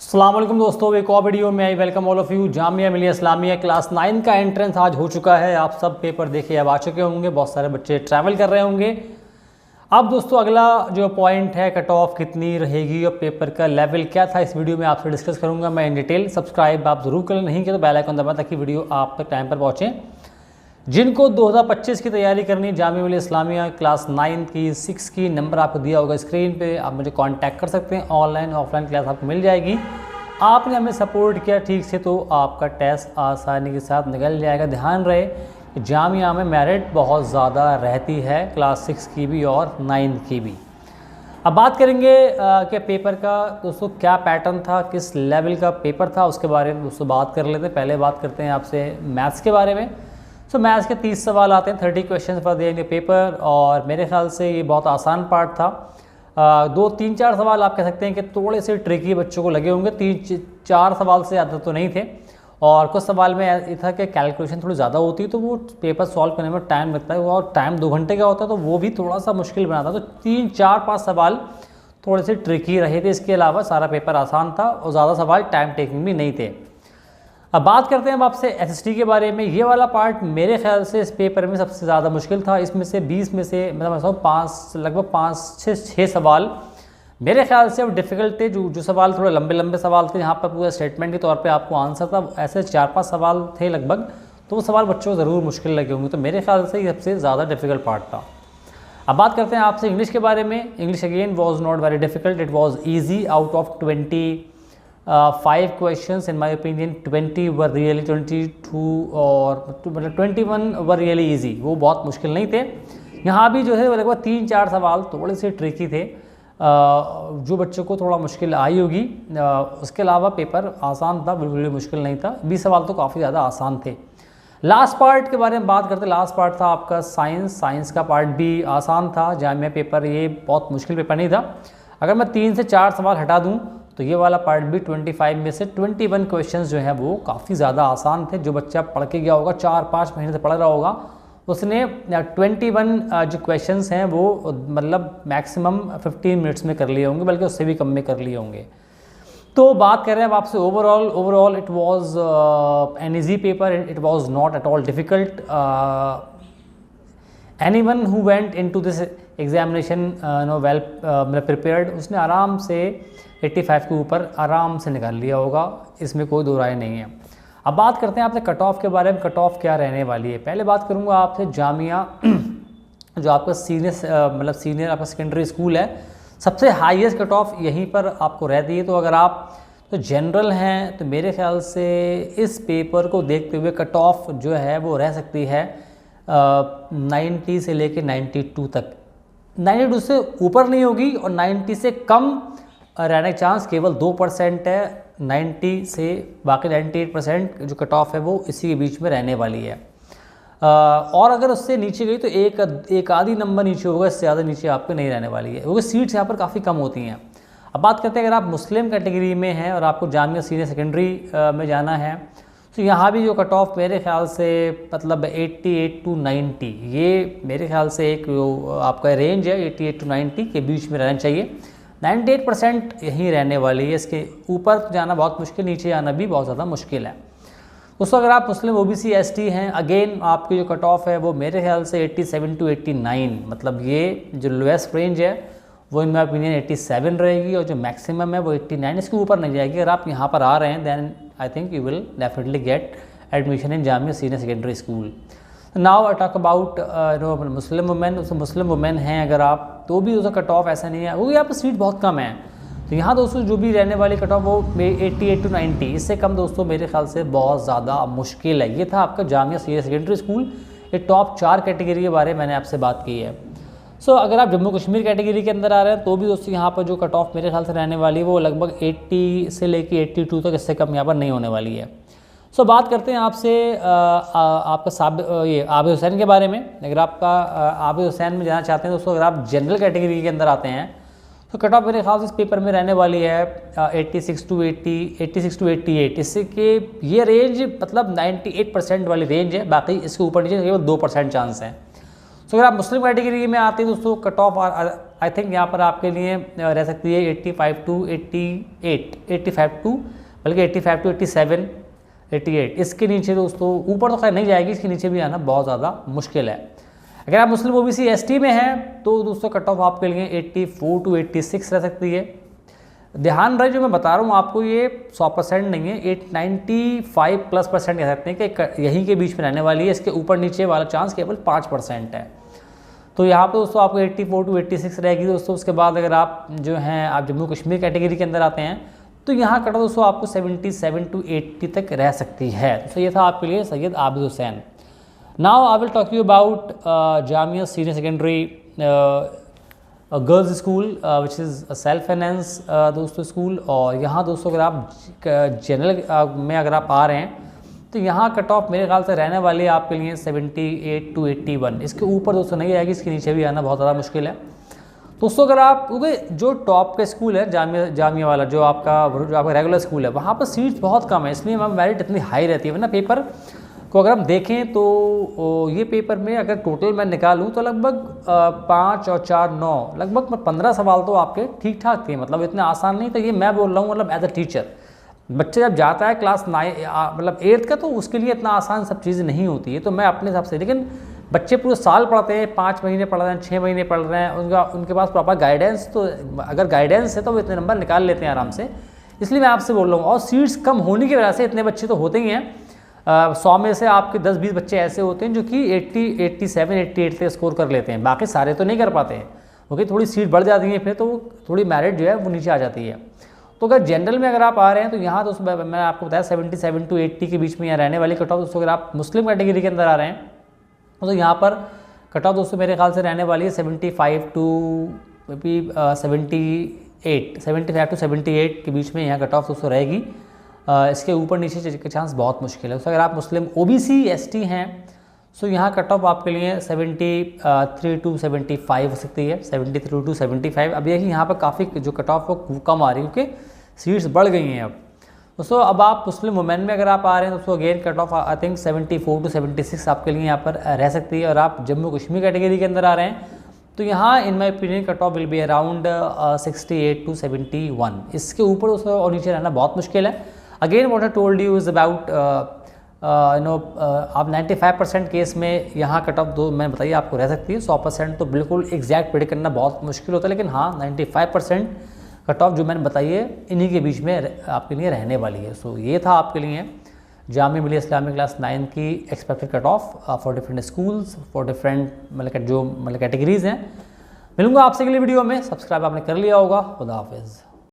अस्सलाम वालेकुम दोस्तों, एक और वीडियो में I welcome all of you. Jamia Millia Islamia class 9 का एंट्रेंस आज हो चुका है। आप सब पेपर देखे अब आ चुके होंगे, बहुत सारे बच्चे ट्रैवल कर रहे होंगे। अब दोस्तों अगला जो पॉइंट है, कट ऑफ कितनी रहेगी और पेपर का लेवल क्या था, इस वीडियो में आपसे डिस्कस करूंगा मैं इन डिटेल। सब्सक्राइब आप ज़रूर करें, नहीं किया तो बेल आइकन दबाएं ताकि वीडियो आप तक टाइम पर पहुँचें। जिनको 2025 की तैयारी करनी है, जामिया मिलिया इस्लामिया क्लास 9 की 6 की, नंबर आपको दिया होगा स्क्रीन पे, आप मुझे कांटेक्ट कर सकते हैं। ऑनलाइन ऑफलाइन क्लास आपको मिल जाएगी। आपने हमें सपोर्ट किया ठीक से तो आपका टेस्ट आसानी के साथ निकल जाएगा। ध्यान रहे कि जामिया में मेरिट बहुत ज़्यादा रहती है, क्लास 6 की भी और 9 की भी। अब बात करेंगे कि पेपर का दोस्तों क्या पैटर्न था, किस लेवल का पेपर था, उसके बारे में दोस्तों बात कर लेते हैं। पहले बात करते हैं आपसे मैथ्स के बारे में। सो मैथ्स के 30 सवाल आते हैं, 30 क्वेश्चन पर देंगे पेपर, और मेरे ख्याल से ये बहुत आसान पार्ट था। 2-3-4 सवाल आप कह सकते हैं कि थोड़े से ट्रिकी बच्चों को लगे होंगे। 3-4 सवाल से ज़्यादा तो नहीं थे, और कुछ सवाल में ये था कि कैलकुलेशन थोड़ी ज़्यादा होती है तो वो पेपर सॉल्व करने में टाइम लगता है, और टाइम 2 घंटे का होता है तो वो भी थोड़ा सा मुश्किल बनाता है। तो 3-4-5 सवाल थोड़े से ट्रिकी रहे थे, इसके अलावा सारा पेपर आसान था और ज़्यादा सवाल टाइम टेकिंग भी नहीं थे। अब बात करते हैं अब आपसे एसएसटी के बारे में। ये वाला पार्ट मेरे ख्याल से इस पेपर में सबसे ज़्यादा मुश्किल था। इसमें से 20 में से मतलब लगभग 5-6 सवाल मेरे ख्याल से अब डिफ़िकल्ट थे। जो सवाल थोड़े लंबे सवाल थे, जहाँ पर पूरा स्टेटमेंट के तौर पे आपको आंसर था, ऐसे 4-5 सवाल थे लगभग, तो वो सवाल बच्चों को ज़रूर मुश्किल लगे होंगे। तो मेरे ख्याल से ये सबसे ज़्यादा डिफ़िकल्ट पार्ट था। अब बात करते हैं आपसे इंग्लिश के बारे में। English again was not very difficult, it was easy. Out of 25 questions in my opinion 20 were really 22 और मतलब 21 were really easy, वो बहुत मुश्किल नहीं थे। यहाँ भी जो है लगभग 3-4 सवाल थोड़े से ट्रिकी थे, जो बच्चों को थोड़ा मुश्किल आई होगी। उसके अलावा पेपर आसान था, बिल्कुल मुश्किल नहीं था। 20 सवाल तो काफ़ी ज़्यादा आसान थे। लास्ट पार्ट के बारे में बात करते हैं। लास्ट पार्ट था आपका साइंस का पार्ट भी आसान था। जामिया पेपर ये बहुत मुश्किल पेपर नहीं था। अगर मैं 3 से 4 सवाल हटा दूँ तो ये वाला पार्ट भी 25 में से 21 क्वेश्चंस जो हैं वो काफ़ी ज़्यादा आसान थे। जो बच्चा पढ़ के गया होगा, 4-5 महीने से पढ़ रहा होगा, उसने 21 जो क्वेश्चंस हैं वो मतलब मैक्सिमम 15 मिनट्स में कर लिए होंगे, बल्कि उससे भी कम में कर लिए होंगे। तो बात कर रहे हैं अब आपसे overall it was an easy paper, it was not at all difficult. Anyone who went into this examination well prepared, उसने आराम से 85 के ऊपर आराम से निकाल लिया होगा, इसमें कोई दो राय नहीं है। अब बात करते हैं आपसे कट ऑफ के बारे में। कट ऑफ क्या रहने वाली है, पहले बात करूंगा आपसे जामिया जो आपका सीनियर आपका सेकेंडरी स्कूल है, सबसे हाईएस्ट कट ऑफ यहीं पर आपको रहती है। तो अगर आप तो जनरल हैं तो मेरे ख्याल से इस पेपर को देखते हुए कट ऑफ जो है वो रह सकती है 90 से लेके 92 तक। 92 से ऊपर नहीं होगी और 90 से कम रहने का चांस केवल 2% है। 90 से बाकी 98% जो कट ऑफ है वो इसी के बीच में रहने वाली है। और अगर उससे नीचे गई तो एक आधी नंबर नीचे होगा, इससे ज़्यादा नीचे आपको नहीं रहने वाली है, क्योंकि सीट्स यहाँ पर काफ़ी कम होती हैं। अब बात करते हैं अगर आप मुस्लिम कैटेगरी में हैं और आपको जामिया सीनियर सेकेंडरी में जाना है, तो यहाँ भी जो कट ऑफ मेरे ख्याल से मतलब 88 to 90, ये मेरे ख्याल से एक आपका रेंज है, 88 to 90 के बीच में रहना चाहिए। 98% यहीं रहने वाली है, इसके ऊपर जाना बहुत मुश्किल, नीचे जाना भी बहुत ज़्यादा मुश्किल है। दोस्तों अगर आप मुस्लिम OBC ST हैं, अगेन आपकी जो कट ऑफ है वो मेरे ख्याल से 87 to 89, मतलब ये जो लोएस्ट रेंज है वो इन माई ओपिनियन 87 रहेगी, और जो मैक्सिमम है वो 89, इसके ऊपर नहीं जाएगी। अगर आप यहाँ पर आ रहे हैं then I think you will definitely get admission in Jamia senior secondary school. Now I talk about Muslim women. उसमें मुस्लिम वुमेन हैं अगर आप, तो भी उसका कट ऑफ ऐसा नहीं है, क्योंकि यहाँ पर सीट बहुत कम है। तो यहाँ दोस्तों जो भी रहने वाली कट ऑफ वो 88 to 90, इससे कम दोस्तों मेरे ख्याल से बहुत ज़्यादा मुश्किल है। ये था आपका जामिया सीनियर सेकेंडरी स्कूल। ये टॉप 4 कैटेगरी के बारे में मैंने आपसे बात की है। सो अगर आप जम्मू कश्मीर कैटेगरी के अंदर आ रहे हैं तो भी दोस्तों यहाँ पर जो कट ऑफ मेरे ख्याल से रहने वाली है वो लगभग 80 से लेके 82 तक, इससे कम यहाँ पर नहीं होने वाली है। सो बात करते हैं आपसे आपका ये आबिद हुसैन के बारे में। अगर आपका आबिद हुसैन में जाना चाहते हैं दोस्तों, अगर आप जनरल कैटेगरी के अंदर आते हैं तो कट ऑफ मेरे ख्याल से इस पेपर में रहने वाली है 86 to 88, इससे कि ये रेंज मतलब 98% वाली रेंज है, बाकी इसके ऊपर नीचे केवल 2% चांस है। तो अगर आप मुस्लिम कैटेगरी में आते हैं दोस्तों, कट ऑफ आई थिंक यहाँ पर आपके लिए रह सकती है 85 टू 88, 85 टू बल्कि 85 टू 87, 88। इसके नीचे दोस्तों ऊपर तो खैर नहीं जाएगी, इसके नीचे भी आना बहुत ज़्यादा मुश्किल है। अगर आप मुस्लिम ओबीसी एसटी में हैं तो दोस्तों कट ऑफ आपके लिए 84 टू 86 रह सकती है। ध्यान रहे जो मैं बता रहा हूँ आपको ये 100% नहीं है, 95+ % कह सकते हैं कि यहीं के बीच में रहने वाली है। इसके ऊपर नीचे वाला चांस केवल 5% है। तो यहाँ पे दोस्तों आपको 84 टू 86 रहेगी दोस्तों। उसके बाद अगर आप जो हैं आप जम्मू कश्मीर कैटेगरी के अंदर आते हैं तो यहाँ कट ऑफ दोस्तों आपको 77 टू 80 तक रह सकती है। तो ये था आपके लिए Syed Abid Hussain. Now I will talk you about Jamia senior secondary girls school which is self finance दोस्तों स्कूल। और यहाँ दोस्तों अगर आप जनरल में अगर आप आ रहे हैं तो यहाँ कट ऑफ मेरे ख्याल से रहने वाली है आपके लिए 78 टू 81। इसके ऊपर दोस्तों नहीं आएगी, इसके नीचे भी आना बहुत ज़्यादा मुश्किल है दोस्तों। अगर आप क्योंकि जो टॉप का स्कूल है जामिया वाला जो आपका रेगुलर स्कूल है वहाँ पर सीट्स बहुत कम है, इसलिए मैम मेरिट इतनी हाई रहती है। वरना पेपर को अगर हम देखें तो ये पेपर में अगर टोटल मैं निकालूँ तो लगभग 5 और 4 9 लगभग 15 सवाल तो आपके ठीक ठाक थे, मतलब इतने आसान नहीं। तो ये मैं बोल रहा हूँ मतलब एज अ टीचर बच्चे जब जाता है क्लास 9 मतलब 8th का तो उसके लिए इतना आसान सब चीज़ें नहीं होती है। तो मैं अपने हिसाब से, लेकिन बच्चे पूरे साल पढ़ते हैं, 5 महीने पढ़ रहे हैं, 6 महीने पढ़ रहे हैं, उनके पास प्रॉपर गाइडेंस, तो अगर गाइडेंस है तो वो इतने नंबर निकाल लेते हैं आराम से। इसलिए मैं आपसे बोल रहा हूँ। और सीट्स कम होने की वजह से इतने बच्चे तो होते ही हैं, 100 में से आपके 10-20 बच्चे ऐसे होते हैं जो कि 80, 87, 88 तक स्कोर कर लेते हैं। बाकी सारे तो नहीं कर पाते हैं क्योंकि थोड़ी सीट बढ़ जाती है, फिर तो थोड़ी मेरिट जो है वो नीचे आ जाती है। तो अगर जनरल में अगर आप आ रहे हैं तो यहाँ दोस्तों मैंने आपको बताया 77 टू 80 के बीच में यहाँ रहने वाली कट ऑफ दोस्तों। अगर आप मुस्लिम कैटेगरी के अंदर आ रहे हैं तो यहाँ पर कट ऑफ दोस्तों मेरे ख्याल से रहने वाली है 75 टू 75 टू 78 के बीच में यहाँ कट ऑफ दोस्तों रहेगी। इसके ऊपर नीचे के चांस बहुत मुश्किल है। तो अगर आप मुस्लिम ओबीसी एसटी हैं सो यहाँ कट ऑफ आपके लिए 73 टू 75 हो सकती है, 73 टू 75। अब यही यहाँ पर काफ़ी जो कट ऑफ वो कम आ रही है क्योंकि सीट्स बढ़ गई हैं अब दोस्तों। अब आप मुस्लिम वुमेन में अगर आप आ रहे हैं दोस्तों again cut off I think 74 to 76 आपके लिए यहाँ पर रह सकती है। और आप जम्मू कश्मीर कैटेगरी के अंदर आ रहे हैं तो यहाँ in my opinion cut off will be around 68 to 71। इसके ऊपर दोस्तों और नीचे रहना बहुत मुश्किल है। Again what I told you is about आप 95% केस में यहाँ कट ऑफ दो मैं बताइए आपको रह सकती है। 100% तो बिल्कुल एग्जैक्ट प्रेडिक्ट करना बहुत मुश्किल होता है, लेकिन हाँ 95% कट ऑफ जो मैंने बताई है इन्हीं के बीच में आपके लिए रहने वाली है। सो ये था आपके लिए जामिया मिलिया इस्लामिया क्लास 9 की expected cut off for different schools for different मतलब जो मतलब कैटेगरीज़ हैं। मिलूंगा आपसे अगली वीडियो में। सब्सक्राइब आपने कर लिया होगा। खुदा हाफिज़।